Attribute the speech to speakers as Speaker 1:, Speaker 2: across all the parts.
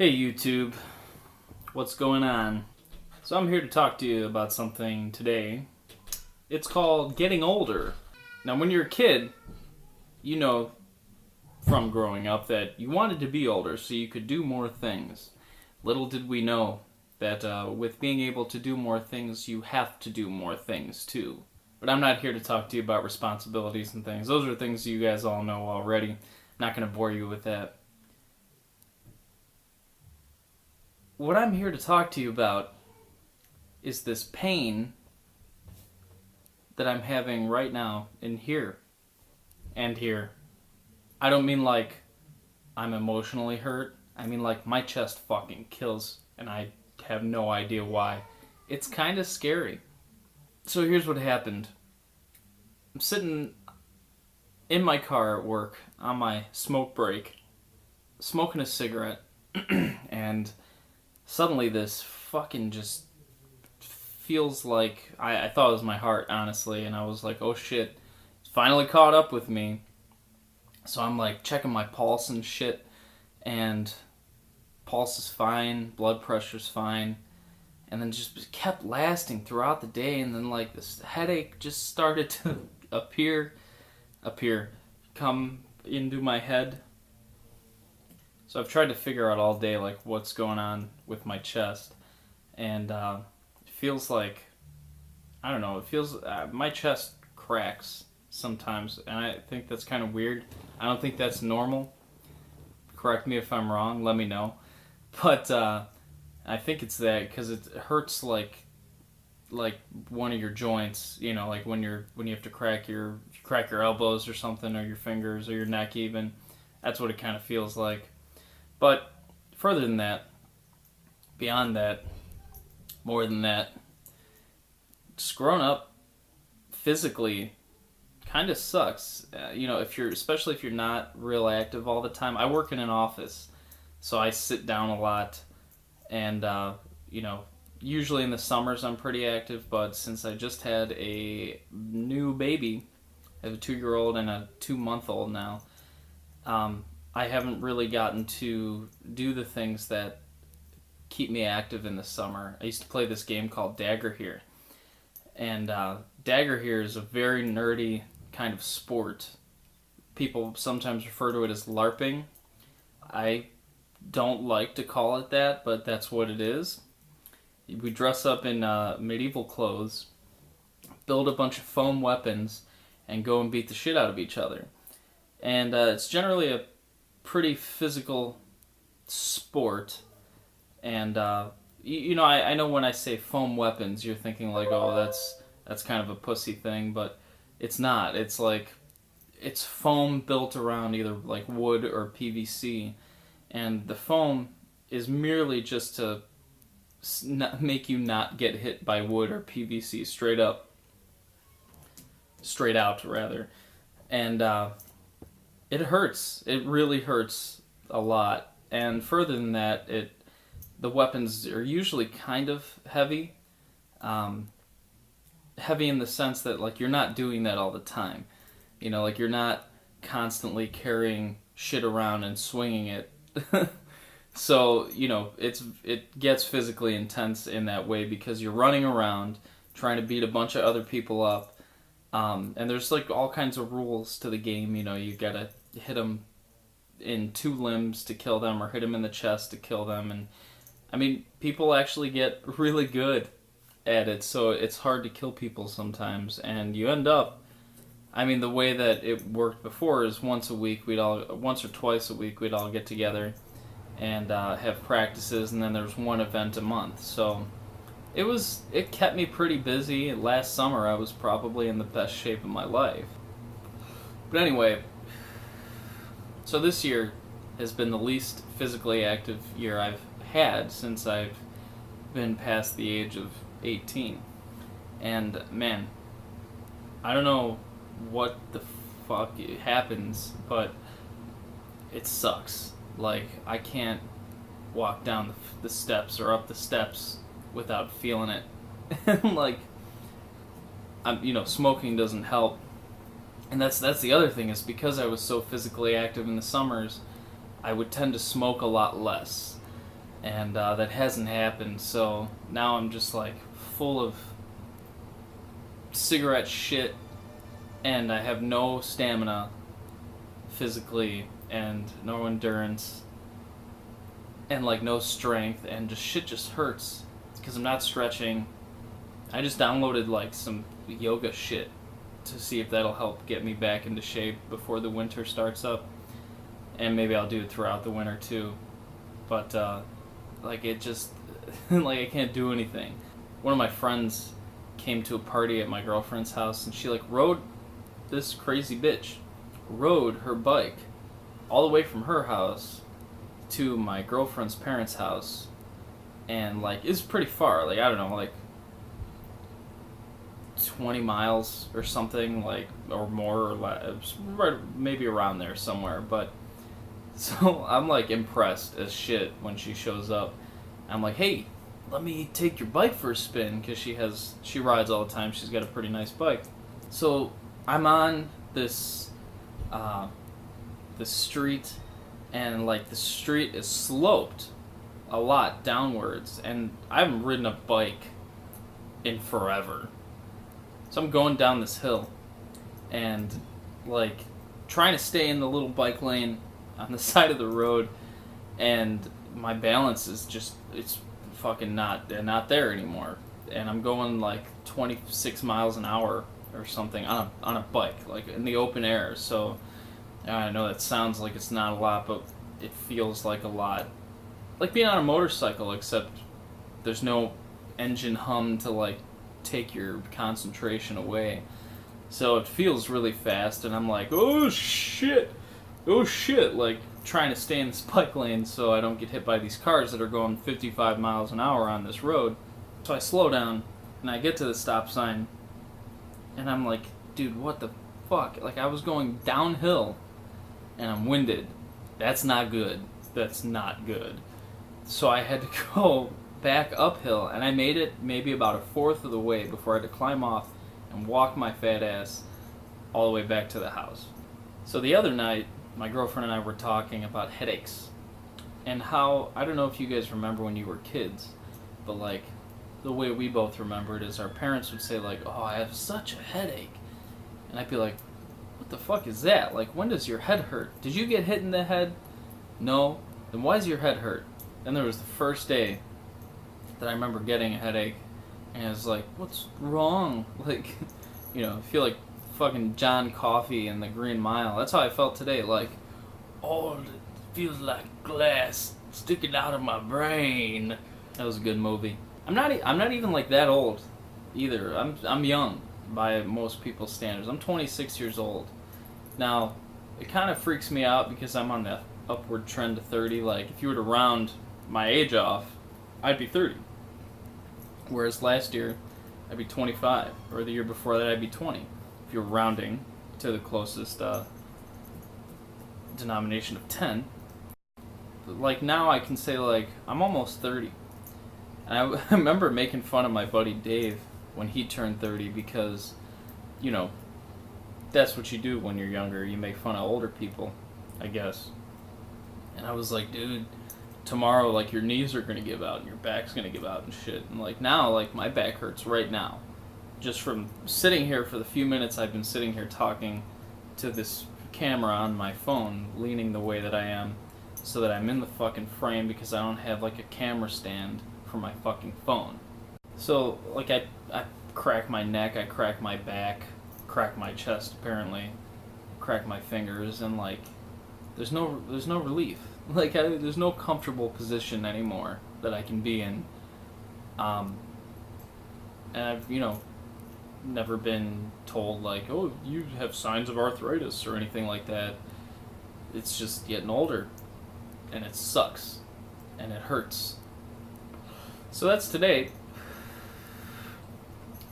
Speaker 1: Hey YouTube, what's going on? So I'm here to talk to you about something today. It's called getting older. Now when you're a kid, you know from growing up that you wanted to be older so you could do more things. Little did we know that with being able to do more things, you have to do more things too. But I'm not here to talk to you about responsibilities and things. Those are things you guys all know already. I'm not going to bore you with that. What I'm here to talk to you about is this pain that I'm having right now in here and here. I don't mean like I'm emotionally hurt. I mean like my chest fucking kills and I have no idea why. It's kind of scary. So here's what happened. I'm sitting in my car at work on my smoke break, smoking a cigarette, and suddenly this fucking just feels like, I thought it was my heart, honestly, and I was like, oh shit, it's finally caught up with me. So I'm like checking my pulse and shit, and pulse is fine, blood pressure's fine, and then just kept lasting throughout the day, and then like this headache just started to come into my head. So I've tried to figure out all day like what's going on with my chest, and it feels like, I don't know, it feels, my chest cracks sometimes, and I think that's kind of weird. I don't think that's normal. Correct me if I'm wrong, let me know. But I think it's that because it hurts like one of your joints, you know, like when you have to crack your elbows or something, or your fingers or your neck even. That's what it kind of feels like. But further than that, beyond that, more than that, just growing up physically kind of sucks. You know, especially if you're not real active all the time. I work in an office, so I sit down a lot, and you know, usually in the summers I'm pretty active, but since I just had a new baby, I have a 2-year-old and a 2-month-old now, I haven't really gotten to do the things that keep me active in the summer. I used to play this game called Dagorhir. And Dagorhir is a very nerdy kind of sport. People sometimes refer to it as LARPing. I don't like to call it that, but that's what it is. We dress up in medieval clothes, build a bunch of foam weapons, and go and beat the shit out of each other. And it's generally a pretty physical sport, and you know, I know when I say foam weapons, you're thinking like, oh, that's kind of a pussy thing, but it's not. It's like, it's foam built around either like wood or PVC, and the foam is merely just to make you not get hit by wood or PVC straight out rather, and it hurts. It really hurts a lot. And further than that, the weapons are usually kind of heavy. Heavy in the sense that like you're not doing that all the time. You know, like you're not constantly carrying shit around and swinging it. So, you know, it gets physically intense in that way because you're running around trying to beat a bunch of other people up. And there's like all kinds of rules to the game. You know, you gotta hit them in 2 limbs to kill them, or hit them in the chest to kill them. And I mean, people actually get really good at it, so it's hard to kill people sometimes. And you end up, I mean, the way that it worked before is once or twice a week, we'd all get together and have practices, and then there's one event a month. So it kept me pretty busy. Last summer I was probably in the best shape of my life. But anyway, so this year has been the least physically active year I've had since I've been past the age of 18. And man, I don't know what the fuck happens, but it sucks. Like, I can't walk down the steps or up the steps without feeling it. Like, you know, smoking doesn't help. And that's the other thing, is because I was so physically active in the summers, I would tend to smoke a lot less. and that hasn't happened. So now I'm just like full of cigarette shit, and I have no stamina physically, and no endurance, and like no strength, and just shit just hurts because I'm not stretching. I just downloaded like some yoga shit to see if that'll help get me back into shape before the winter starts up, and maybe I'll do it throughout the winter too. But like it just like I can't do anything. One of my friends came to a party at my girlfriend's house, and she like rode this crazy bitch rode her bike all the way from her house to my girlfriend's parents' house, and like it's pretty far, like I don't know, like 20 miles or something, like, or more or less, right, maybe around there somewhere. But so I'm like impressed as shit when she shows up. I'm like, hey, let me take your bike for a spin, because she rides all the time. She's got a pretty nice bike. So I'm on this street, and like the street is sloped a lot downwards, and I haven't ridden a bike in forever. So I'm going down this hill, and like trying to stay in the little bike lane on the side of the road, and my balance is just, it's fucking not there anymore. And I'm going like 26 miles an hour or something on a bike, like in the open air. So I know that sounds like it's not a lot, but it feels like a lot. Like being on a motorcycle, except there's no engine hum to like take your concentration away. So it feels really fast, and I'm like, oh shit, like trying to stay in this bike lane so I don't get hit by these cars that are going 55 miles an hour on this road. So I slow down, and I get to the stop sign, and I'm like, dude, what the fuck? Like, I was going downhill, and I'm winded. That's not good. That's not good. So I had to go back uphill, and I made it maybe about a fourth of the way before I had to climb off and walk my fat ass all the way back to the house. So the other night, my girlfriend and I were talking about headaches, and how, I don't know if you guys remember when you were kids, but like the way we both remember it is our parents would say like, oh, I have such a headache, and I'd be like, what the fuck is that? Like, when does your head hurt? Did you get hit in the head? No? Then why does your head hurt? Then there was the first day that I remember getting a headache, and I was like, what's wrong? Like, you know, I feel like fucking John Coffey in the Green Mile. That's how I felt today. Like, oh, it feels like glass sticking out of my brain. That was a good movie. I'm not even like that old either. I'm young by most people's standards. I'm 26 years old. Now, it kind of freaks me out because I'm on the upward trend to 30. Like, if you were to round my age off, I'd be 30. Whereas last year, I'd be 25. Or the year before that, I'd be 20. If you're rounding to the closest denomination of 10. But like, now I can say, like, I'm almost 30. And I remember making fun of my buddy Dave when he turned 30 because, you know, that's what you do when you're younger. You make fun of older people, I guess. And I was like, dude, tomorrow, like, your knees are going to give out and your back's going to give out and shit. And, like, now, like, my back hurts right now. Just from sitting here for the few minutes I've been sitting here talking to this camera on my phone, leaning the way that I am, so that I'm in the fucking frame because I don't have, like, a camera stand for my fucking phone. So, like, I crack my neck, I crack my back, crack my chest, apparently, crack my fingers, and, like, there's no relief. Like, there's no comfortable position anymore that I can be in. And I've, you know, never been told, like, oh, you have signs of arthritis or anything like that. It's just getting older, and it sucks, and it hurts. So that's today.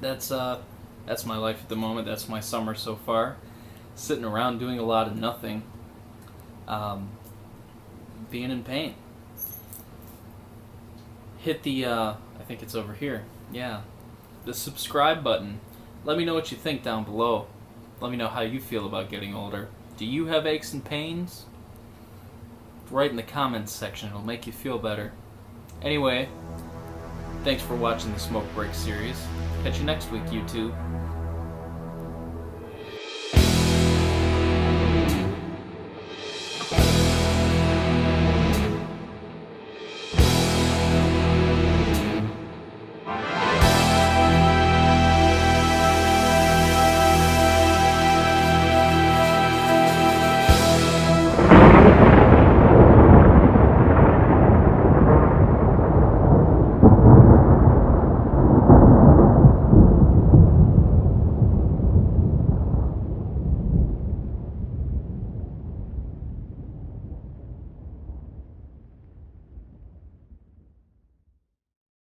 Speaker 1: That's my life at the moment. That's my summer so far. Sitting around doing a lot of nothing. Being in pain. Hit the, I think it's over here. Yeah. The subscribe button. Let me know what you think down below. Let me know how you feel about getting older. Do you have aches and pains? Write in the comments section. It'll make you feel better. Anyway, thanks for watching the Smoke Break series. Catch you next week, YouTube.